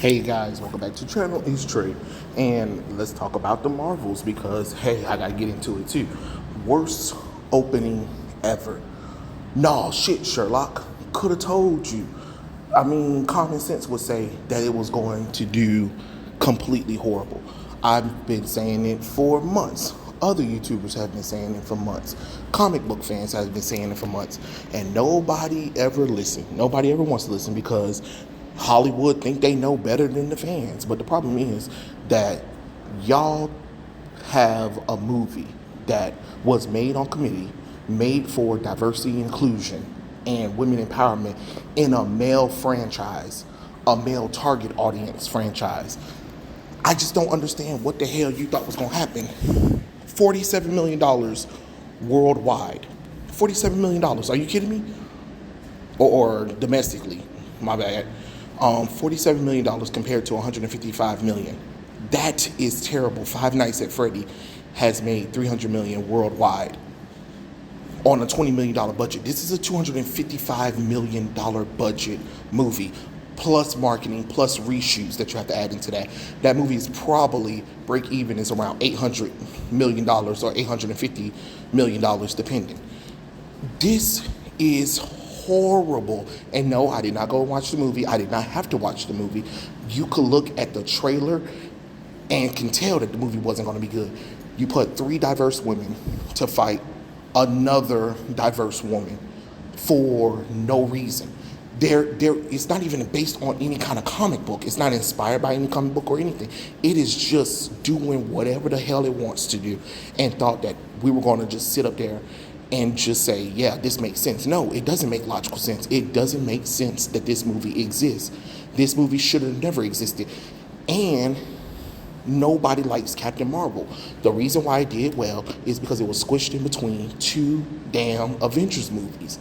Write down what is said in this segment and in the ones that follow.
Hey guys, welcome back to the channel. It's Trey, and let's talk about the Marvels because hey, I gotta get into it too. Worst opening ever. Nah, shit, Sherlock. Could have told you. I mean, common sense would say that it was going to do completely horrible. I've been saying it for months. Other YouTubers have been saying it for months. Comic book fans have been saying it for months. And nobody ever listened. Nobody ever wants to listen because Hollywood think they know better than the fans. But the problem is that y'all have a movie that was made on committee, made for diversity, inclusion, and women empowerment in a male franchise, a male target audience franchise. I just don't understand what the hell you thought was going to happen. $47 million worldwide. $47 million. Are you kidding me? Or domestically, my bad. $47 million compared to $155 million. That is terrible. Five Nights at Freddy has made $300 million worldwide on a $20 million budget. This is a $255 million budget movie, plus marketing, plus reshoots that you have to add into that. That movie is probably break even is around $800 million or $850 million, depending. This is horrible. And no, I did not go and watch the movie. I did not have to watch the movie. You could look at the trailer and can tell that the movie wasn't going to be good. You put three diverse women to fight another diverse woman for no reason. It's not even based on any kind of comic book. It's not inspired by any comic book or anything. It is just doing whatever the hell it wants to do, and thought that we were going to just sit up there and just say, yeah, this makes sense. No, it doesn't make logical sense. It doesn't make sense that this movie exists. This movie should have never existed. And nobody likes Captain Marvel. The reason why it did well is because it was squished in between two damn Avengers movies.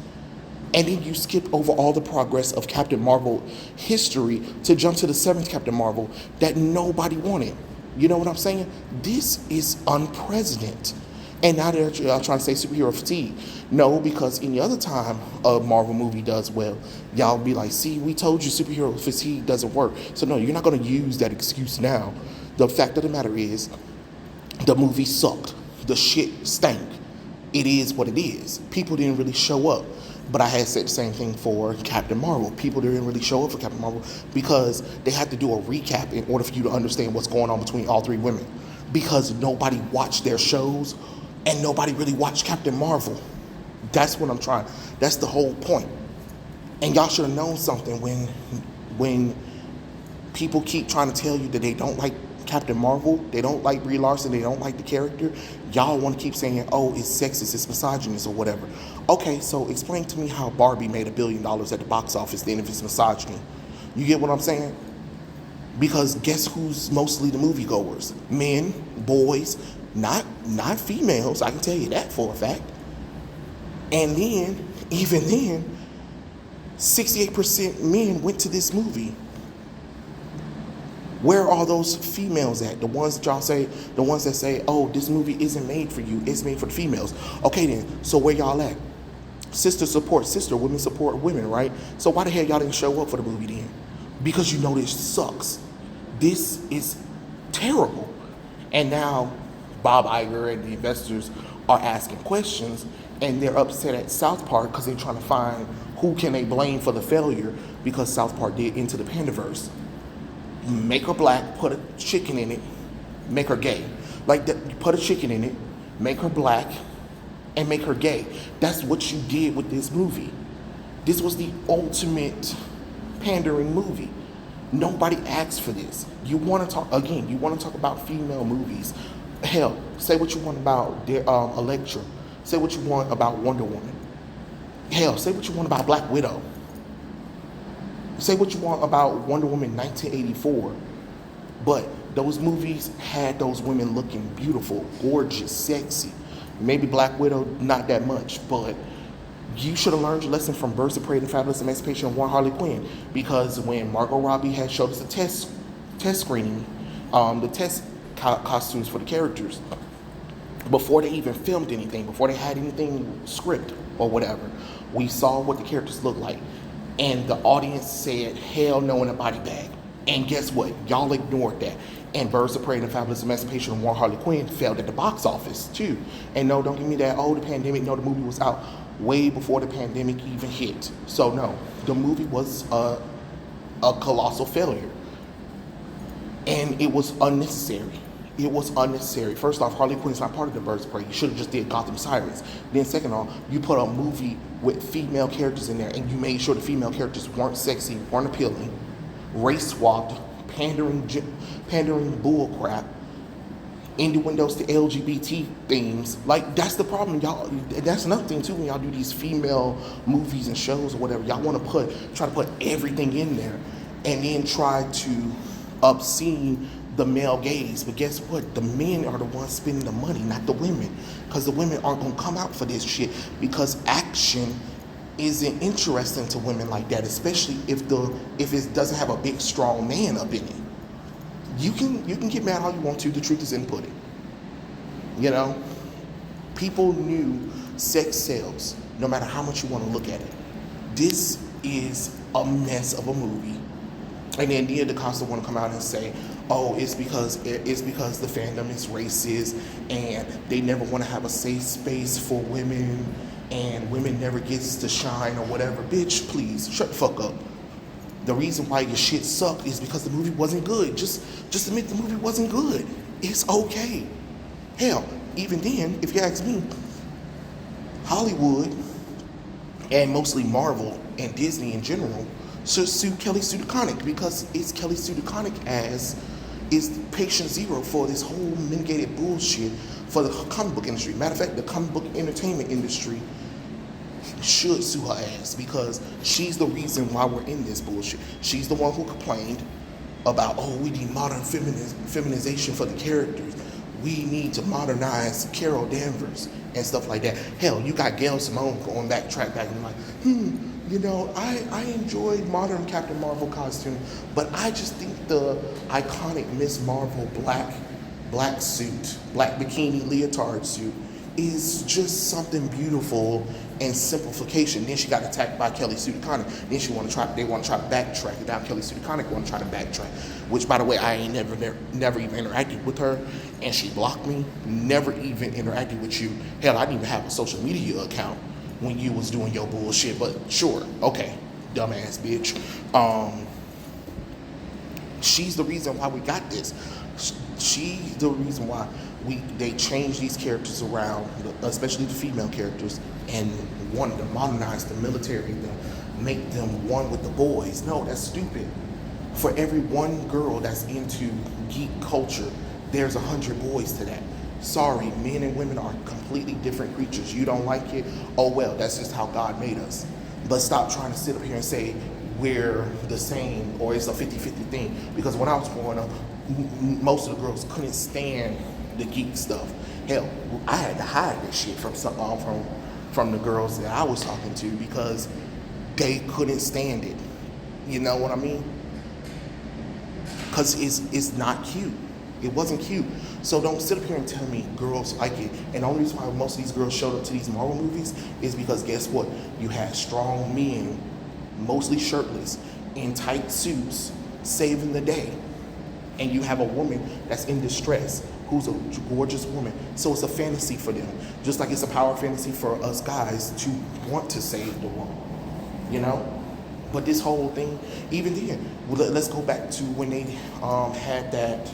And then you skip over all the progress of Captain Marvel history to jump to the seventh Captain Marvel that nobody wanted. You know what I'm saying? This is unprecedented. And now they're trying to say superhero fatigue. No, because any other time a Marvel movie does well, y'all be like, see, we told you superhero fatigue doesn't work. So no, you're not going to use that excuse now. The fact of the matter is, the movie sucked. The shit stank. It is what it is. People didn't really show up. But I had said the same thing for Captain Marvel. People didn't really show up for Captain Marvel because they had to do a recap in order for you to understand what's going on between all three women. Because nobody watched their shows and nobody really watched Captain Marvel. That's what I'm trying. That's the whole point. And y'all should have known something when people keep trying to tell you that they don't like Captain Marvel, they don't like Brie Larson, they don't like the character. Y'all want to keep saying, oh, it's sexist, it's misogynist, or whatever. Okay, so explain to me how Barbie made $1 billion at the box office then if it's misogyny. You get what I'm saying? Because guess who's mostly the moviegoers? Men, boys, not females. I can tell you that for a fact. And then, even then, 68% men went to this movie. Where are all those females at? The ones that y'all say, the ones that say, oh, this movie isn't made for you, it's made for the females. Okay then, so where y'all at? Sister support sister, women support women, right? So why the hell y'all didn't show up for the movie then? Because you know this sucks. This is terrible. And now Bob Iger and the investors are asking questions, and they're upset at South Park because they're trying to find who can they blame for the failure because South Park did Into the Pandaverse. Make her black, put a chicken in it, make her gay. Like that, you put a chicken in it, make her black, and make her gay. That's what you did with this movie. This was the ultimate pandering movie. Nobody asked for this. You want to talk again? You want to talk about female movies? Hell, say what you want about Elektra. Say what you want about Wonder Woman. Hell, say what you want about Black Widow. Say what you want about Wonder Woman 1984, but those movies had those women looking beautiful, gorgeous, sexy. Maybe Black Widow, not that much, but you should have learned your lesson from Birds of Prey and Fabulous Emancipation of One Harley Quinn, because when Margot Robbie had showed us a test screening, the test costumes for the characters, before they even filmed anything, before they had anything script or whatever, we saw what the characters looked like. And the audience said, hell no in a body bag. And guess what? Y'all ignored that. And Birds of Prey and the Fabulous Emancipation of War Harley Quinn failed at the box office too. And no, don't give me that, oh, the pandemic. No, the movie was out way before the pandemic even hit. So no, the movie was a colossal failure. And it was unnecessary. It was unnecessary. First off, Harley Quinn is not part of the Birds of Prey. You should have just did Gotham Sirens. Then second off, you put a movie with female characters in there and you made sure the female characters weren't sexy, weren't appealing, race swapped, pandering bull crap, innuendos to LGBT themes. Like, that's the problem, y'all. That's another thing too when y'all do these female movies and shows or whatever. Y'all want to try to put everything in there and then try to obscene the male gaze. But guess what? The men are the ones spending the money, not the women. Because the women aren't going to come out for this shit because action isn't interesting to women like that, especially if it doesn't have a big strong man up in it. You can get mad all you want to. The truth is in the pudding. You know, people knew sex sells, no matter how much you want to look at it. This is a mess of a movie, and then Nia DaCosta want to come out and say, "Oh, it's because the fandom is racist, and they never want to have a safe space for women, and women never gets to shine or whatever." Bitch, please shut the fuck up. The reason why your shit sucked is because the movie wasn't good. Just admit the movie wasn't good. It's okay. Hell, even then, if you ask me, Hollywood, and mostly Marvel and Disney in general, should sue Kelly Sue DeConnick because it's Kelly Sue DeConnick is patient zero for this whole mitigated bullshit for the comic book industry. Matter of fact, the comic book entertainment industry should sue her ass because she's the reason why we're in this bullshit. She's the one who complained about, oh, we need modern feminization for the characters. We need to modernize Carol Danvers and stuff like that. Hell, you got Gail Simone going back and like, you know, I enjoyed modern Captain Marvel costume, but I just think the iconic Miss Marvel black suit, black bikini leotard suit is just something beautiful and simplification. Then she got attacked by Kelly Sue DeConnick. Then they want to try to backtrack it down. Kelly Sue DeConnick want to try to backtrack, which, by the way, I ain't never even interacted with her, and she blocked me. Never even interacted with you. Hell, I didn't even have a social media account when you was doing your bullshit. But sure, okay, dumbass bitch. She's the reason why we got this. She's the reason why they changed these characters around, especially the female characters, and wanted to modernize the military, to make them one with the boys. No, that's stupid. For every one girl that's into geek culture, there's 100 boys to that. Sorry, men and women are completely different creatures. You don't like it? Oh well, that's just how God made us. But stop trying to sit up here and say we're the same or it's a 50-50 thing. Because when I was growing up, most of the girls couldn't stand the geek stuff. Hell, I had to hide this shit from the girls that I was talking to because they couldn't stand it. You know what I mean? Because it's not cute. It wasn't cute. So don't sit up here and tell me girls like it. And the only reason why most of these girls showed up to these Marvel movies is because guess what? You had strong men, mostly shirtless, in tight suits, saving the day. And you have a woman that's in distress, who's a gorgeous woman. So it's a fantasy for them. Just like it's a power fantasy for us guys to want to save the world, you know? But this whole thing, even then, let's go back to when they had that,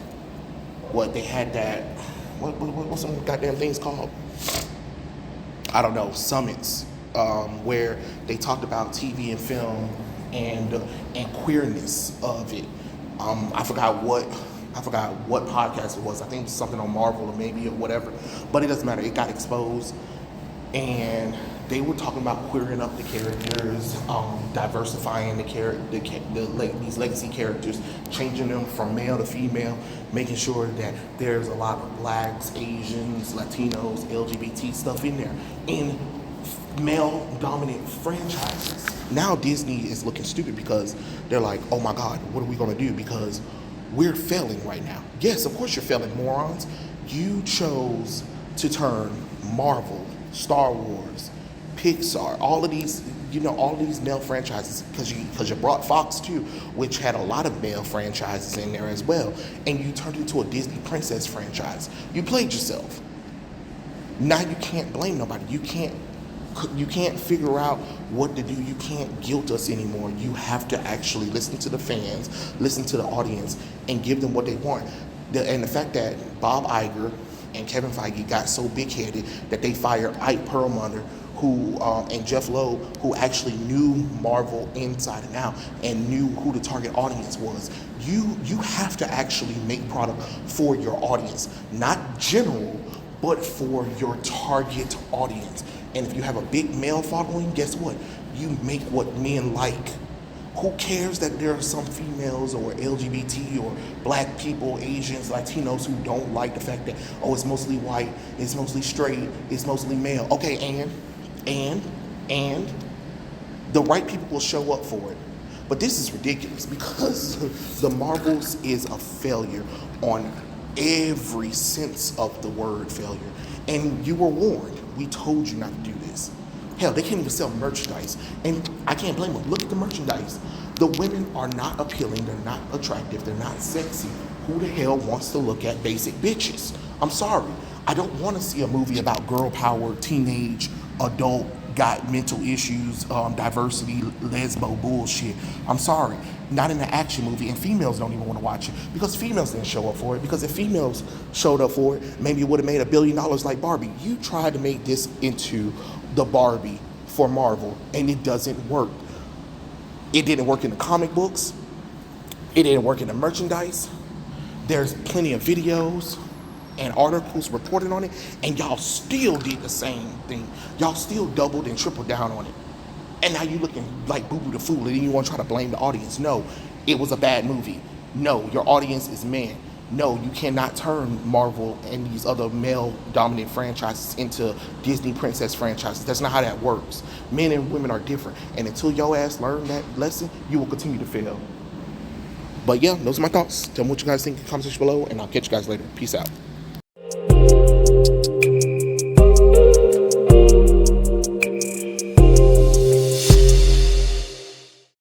what's some goddamn things called? I don't know, summits, where they talked about TV and film and queerness of it. I forgot what podcast it was. I think it was something on Marvel or maybe or whatever. But it doesn't matter. It got exposed, and they were talking about queering up the characters, diversifying these legacy characters, changing them from male to female, making sure that there's a lot of blacks, Asians, Latinos, LGBT stuff in there in male-dominant franchises. Now Disney is looking stupid because they're like, oh my God, what are we gonna do? Because we're failing right now. Yes, of course you're failing, morons. You chose to turn Marvel, Star Wars, Pixar, all of these you know, all these male franchises, because you brought Fox too, which had a lot of male franchises in there as well, and you turned it into a Disney princess franchise. You played yourself. Now you can't blame nobody. You can't figure out what to do. You can't guilt us anymore. You have to actually listen to the fans, listen to the audience, and give them what they want. And the fact that Bob Iger and Kevin Feige got so big-headed that they fired Ike Perlmutter, and Jeff Loeb, who actually knew Marvel inside and out and knew who the target audience was. You have to actually make product for your audience, not general, but for your target audience. And if you have a big male following, guess what? You make what men like. Who cares that there are some females or LGBT or black people, Asians, Latinos who don't like the fact that, oh, it's mostly white, it's mostly straight, it's mostly male. Okay, and the right people will show up for it. But this is ridiculous because the Marvels is a failure on every sense of the word failure. And you were warned. We told you not to do this. Hell, they can't even sell merchandise. And I can't blame them. Look at the merchandise. The women are not appealing. They're not attractive. They're not sexy. Who the hell wants to look at basic bitches? I'm sorry. I don't want to see a movie about girl power, teenage, adult, got mental issues, diversity, lesbo bullshit. I'm sorry. Not in an action movie, and females don't even want to watch it because females didn't show up for it. Because if females showed up for it, maybe it would have made $1 billion like Barbie. You tried to make this into the Barbie for Marvel, and it doesn't work. It didn't work in the comic books. It didn't work in the merchandise. There's plenty of videos and articles reported on it, and y'all still did the same thing. Y'all still doubled and tripled down on it. And now you looking like Boo Boo the Fool, and then you want to try to blame the audience. No, it was a bad movie. No, your audience is men. No, you cannot turn Marvel and these other male-dominant franchises into Disney princess franchises. That's not how that works. Men and women are different, and until your ass learn that lesson, you will continue to fail. But yeah, those are my thoughts. Tell me what you guys think in the comment section below, and I'll catch you guys later. Peace out.